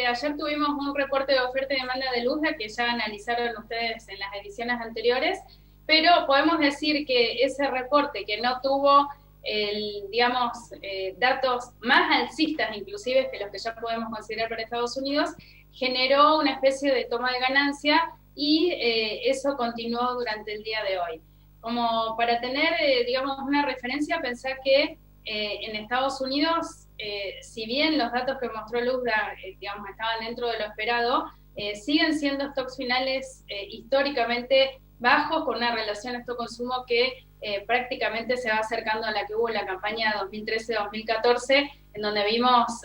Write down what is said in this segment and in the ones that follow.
ayer tuvimos un reporte de oferta y demanda de Luzda que ya analizaron ustedes en las ediciones anteriores, pero podemos decir que ese reporte que no tuvo, digamos, datos más alcistas inclusive que los que ya podemos considerar para Estados Unidos, generó una especie de toma de ganancia y eso continuó durante el día de hoy. Como para tener, digamos, una referencia, pensar que en Estados Unidos, si bien los datos que mostró Luzda, digamos, estaban dentro de lo esperado, siguen siendo stocks finales históricamente bajos, con una relación stock-consumo que prácticamente se va acercando a la que hubo en la campaña 2013-2014, en donde vimos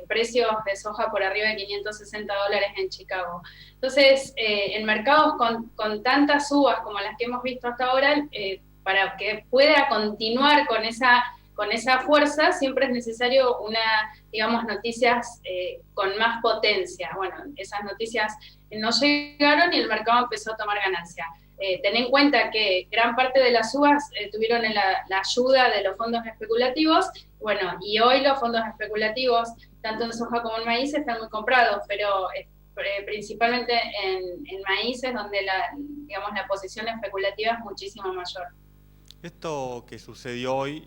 precios de soja por arriba de $560 en Chicago. Entonces, en mercados con tantas subas como las que hemos visto hasta ahora, para que pueda continuar con esa fuerza, siempre es necesario digamos, noticias con más potencia. Bueno, esas noticias no llegaron y el mercado empezó a tomar ganancia. Ten en cuenta que gran parte de las subas tuvieron la ayuda de los fondos especulativos, bueno, y hoy los fondos especulativos, tanto en soja como en maíz, están muy comprados, pero principalmente en maíces, donde digamos, la posición especulativa es muchísimo mayor. Esto que sucedió hoy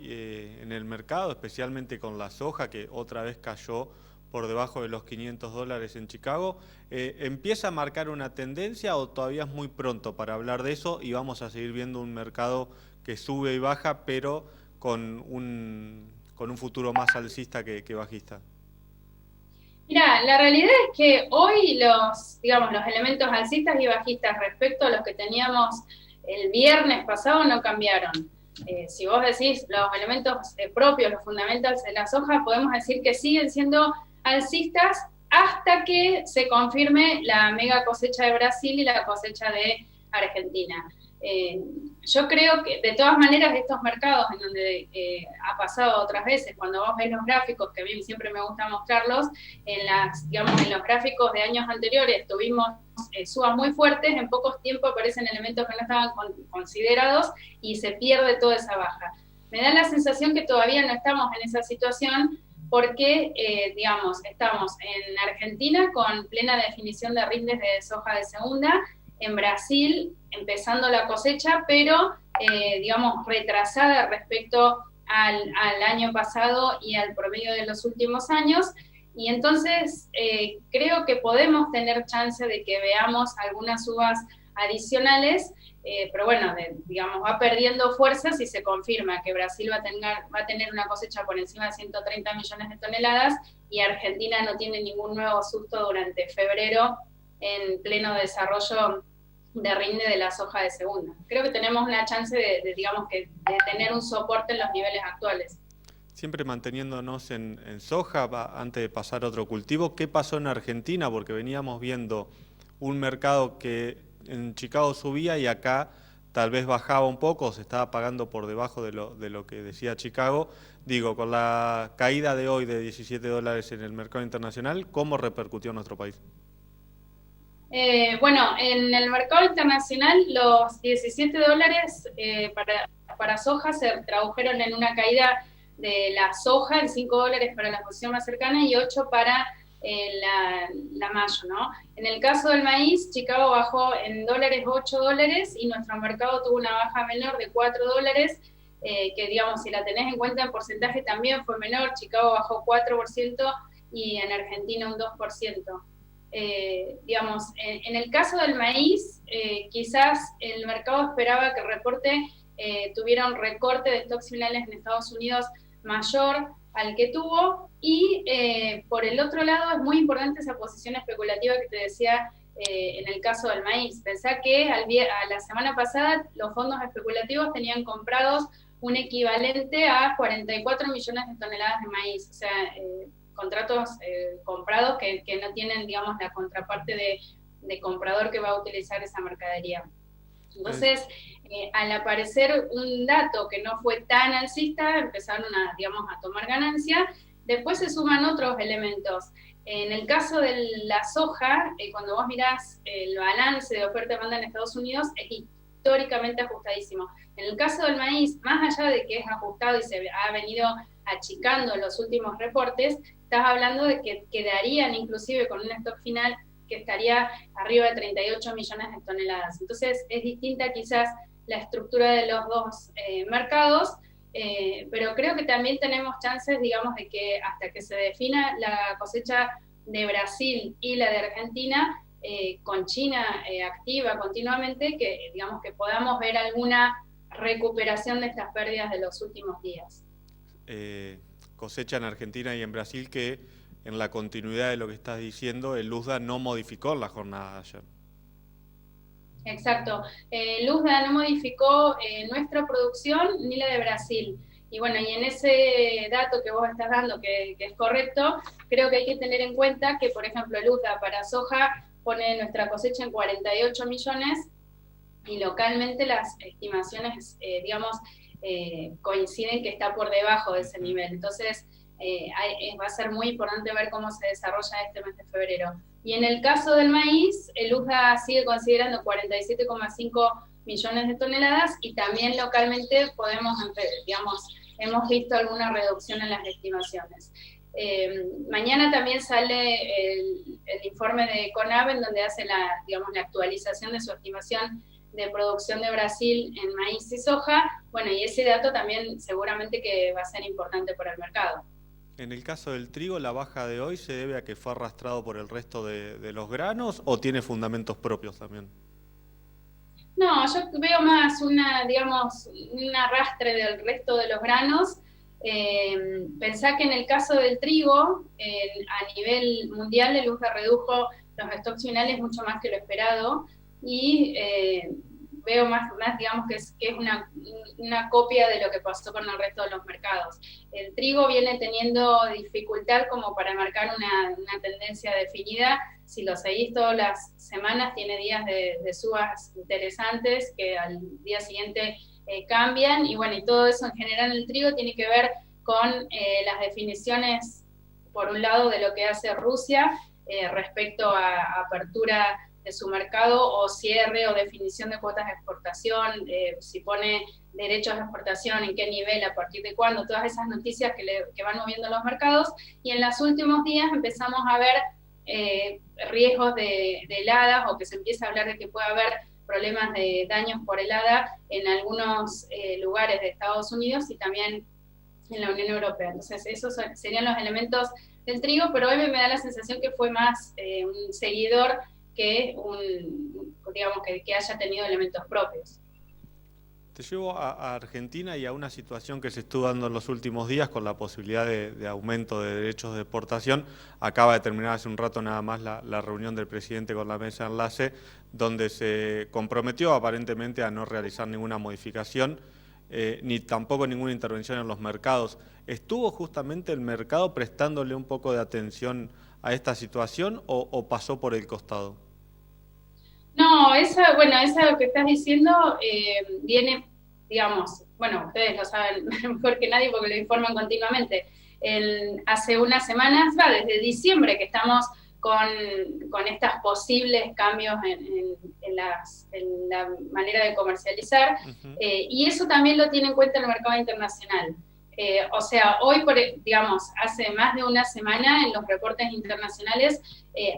en el mercado, especialmente con la soja, que otra vez cayó por debajo de los $500 en Chicago, ¿empieza a marcar una tendencia o todavía es muy pronto para hablar de eso y vamos a seguir viendo un mercado que sube y baja, pero con un futuro más alcista que bajista? Mira, la realidad es que hoy digamos, los elementos alcistas y bajistas respecto a los que teníamos el viernes pasado no cambiaron. Si vos decís los elementos propios, los fundamentals de la soja, podemos decir que siguen siendo alcistas hasta que se confirme la mega cosecha de Brasil y la cosecha de Argentina. Eh, yo creo que de todas maneras estos mercados en donde ha pasado otras veces, cuando vos ves los gráficos, que a mí siempre me gusta mostrarlos, digamos, en los gráficos de años anteriores tuvimos subas muy fuertes, en pocos tiempos aparecen elementos que no estaban considerados y se pierde toda esa baja. Me da la sensación que todavía no estamos en esa situación porque, digamos, estamos en Argentina con plena definición de rindes de soja de segunda, en Brasil empezando la cosecha, pero, digamos, retrasada respecto al año pasado y al promedio de los últimos años. Y entonces creo que podemos tener chance de que veamos algunas subas adicionales, pero bueno, digamos, va perdiendo fuerza si se confirma que Brasil va a tener una cosecha por encima de 130 millones de toneladas y Argentina no tiene ningún nuevo susto durante febrero en pleno desarrollo de rinde de la soja de segunda. Creo que tenemos una chance digamos, de tener un soporte en los niveles actuales. Siempre manteniéndonos en soja, antes de pasar a otro cultivo, ¿qué pasó en Argentina? Porque veníamos viendo un mercado que en Chicago subía y acá tal vez bajaba un poco, se estaba pagando por debajo de lo que decía Chicago. Digo, con la caída de hoy de $17 en el mercado internacional, ¿cómo repercutió en nuestro país? Bueno, en el mercado internacional los $17 para soja se tradujeron en una caída de la soja, en $5 para la posición más cercana y 8 para la mayo, ¿no? En el caso del maíz, Chicago bajó en dólares $8 y nuestro mercado tuvo una baja menor de $4, que digamos, si la tenés en cuenta en porcentaje también fue menor, Chicago bajó 4% y en Argentina un 2%. Digamos, en el caso del maíz, quizás el mercado esperaba que el reporte tuviera un recorte de stocks finales en Estados Unidos mayor al que tuvo y por el otro lado es muy importante esa posición especulativa que te decía en el caso del maíz. Pensá que a la semana pasada los fondos especulativos tenían comprados un equivalente a 44 millones de toneladas de maíz, o sea, contratos comprados que no tienen, digamos, la contraparte de comprador que va a utilizar esa mercadería. Es, Entonces, al aparecer un dato que no fue tan alcista, empezaron digamos, a tomar ganancia. Después se suman otros elementos. En el caso de la soja, cuando vos mirás el balance de oferta y demanda en Estados Unidos, es históricamente ajustadísimo. En el caso del maíz, más allá de que es ajustado y se ha venido achicando los últimos reportes, estás hablando de que quedarían inclusive con un stock final que estaría arriba de 38 millones de toneladas. Entonces es distinta quizás la estructura de los dos mercados, pero creo que también tenemos chances, digamos, de que hasta que se defina la cosecha de Brasil y la de Argentina, con China activa continuamente, que digamos que podamos ver alguna recuperación de estas pérdidas de los últimos días. Cosecha en Argentina y en Brasil que en la continuidad de lo que estás diciendo, el USDA no modificó la jornada de ayer. Exacto. El USDA no modificó nuestra producción ni la de Brasil. Y bueno, y en ese dato que vos estás dando, que es correcto, creo que hay que tener en cuenta que, por ejemplo, el USDA para soja pone nuestra cosecha en 48 millones y localmente las estimaciones, digamos, coinciden que está por debajo de ese nivel. Entonces, va a ser muy importante ver cómo se desarrolla este mes de febrero. Y en el caso del maíz, el USDA sigue considerando 47,5 millones de toneladas y también localmente digamos, hemos visto alguna reducción en las estimaciones. Mañana también sale el informe de CONAB en donde hace digamos, la actualización de su estimación de producción de Brasil en maíz y soja. Bueno, y ese dato también seguramente que va a ser importante para el mercado. En el caso del trigo, ¿la baja de hoy se debe a que fue arrastrado por el resto de los granos o tiene fundamentos propios también? No, yo veo más digamos, un arrastre del resto de los granos. Pensá que en el caso del trigo, a nivel mundial, el USDA redujo los stocks finales mucho más que lo esperado y veo más digamos, que es una copia de lo que pasó con el resto de los mercados. El trigo viene teniendo dificultad como para marcar una tendencia definida. Si lo seguís todas las semanas, tiene días de subas interesantes que al día siguiente cambian, y bueno, y todo eso en general en el trigo tiene que ver con las definiciones, por un lado, de lo que hace Rusia respecto a apertura de su mercado o cierre o definición de cuotas de exportación, si pone derechos de exportación, en qué nivel, a partir de cuándo, todas esas noticias que van moviendo los mercados. Y en los últimos días empezamos a ver riesgos de heladas, o que se empieza a hablar de que puede haber problemas de daños por helada en algunos lugares de Estados Unidos y también en la Unión Europea. Entonces esos serían los elementos del trigo, pero hoy me da la sensación que fue más un seguidor que digamos, que haya tenido elementos propios. Te llevo a Argentina y a una situación que se estuvo dando en los últimos días con la posibilidad de aumento de derechos de exportación. Acaba de terminar hace un rato nada más la reunión del presidente con la mesa de enlace, donde se comprometió aparentemente a no realizar ninguna modificación, ni tampoco ninguna intervención en los mercados. ¿Estuvo justamente el mercado prestándole un poco de atención a esta situación o pasó por el costado? No, eso que estás diciendo viene, digamos, bueno, ustedes lo saben mejor que nadie porque lo informan continuamente. Hace unas semanas, desde diciembre que estamos con estos posibles cambios en la manera de comercializar, y eso también lo tiene en cuenta el mercado internacional. O sea, hoy, digamos, hace más de una semana en los reportes internacionales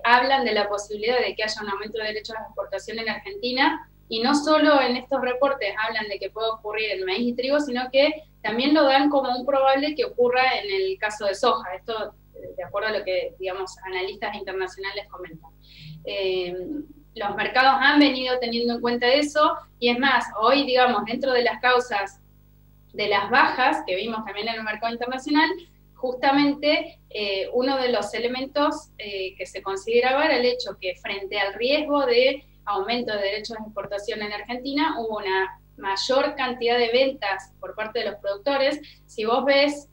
hablan de la posibilidad de que haya un aumento de derechos de exportación en Argentina, y no solo en estos reportes hablan de que puede ocurrir en maíz y trigo, sino que también lo dan como un probable que ocurra en el caso de soja. Esto de acuerdo a lo que, digamos, analistas internacionales comentan. Los mercados han venido teniendo en cuenta eso, y es más, hoy, digamos, dentro de las causas de las bajas que vimos también en el mercado internacional, justamente uno de los elementos que se consideraba era el hecho que frente al riesgo de aumento de derechos de exportación en Argentina hubo una mayor cantidad de ventas por parte de los productores. Si vos ves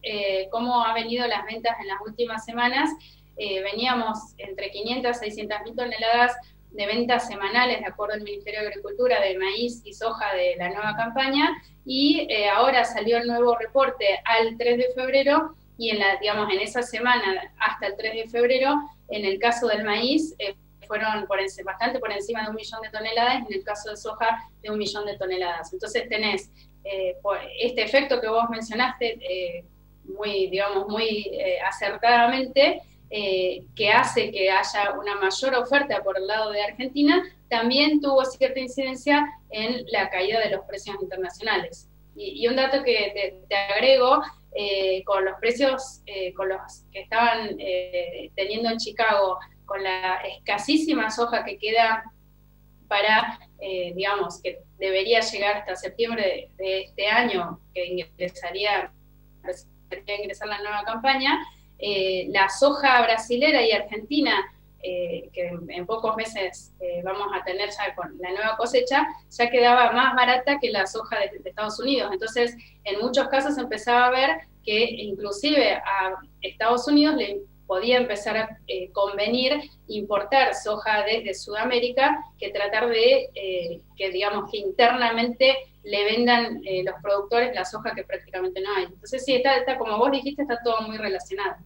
cómo han venido las ventas en las últimas semanas, veníamos entre 500 y 600 mil toneladas de ventas semanales, de acuerdo al Ministerio de Agricultura, de maíz y soja de la nueva campaña, y ahora salió el nuevo reporte al 3 de febrero, y digamos, en esa semana hasta el 3 de febrero, en el caso del maíz, fueron bastante por encima de 1 millón de toneladas, y en el caso de soja de 1 millón de toneladas. Entonces tenés este efecto que vos mencionaste, digamos, muy acertadamente, que hace que haya una mayor oferta por el lado de Argentina, también tuvo cierta incidencia en la caída de los precios internacionales. Y un dato que te agrego, con los precios, con los que estaban teniendo en Chicago, con la escasísima soja que queda para, digamos, que debería llegar hasta septiembre de este año, que ingresaría a ingresar la nueva campaña, la soja brasilera y argentina, que en pocos meses vamos a tener ya con la nueva cosecha, ya quedaba más barata que la soja de Estados Unidos. Entonces, en muchos casos empezaba a ver que inclusive a Estados Unidos le podía empezar a convenir importar soja desde Sudamérica que tratar de que, digamos, que internamente le vendan los productores la soja que prácticamente no hay. Entonces sí, está como vos dijiste, está todo muy relacionado.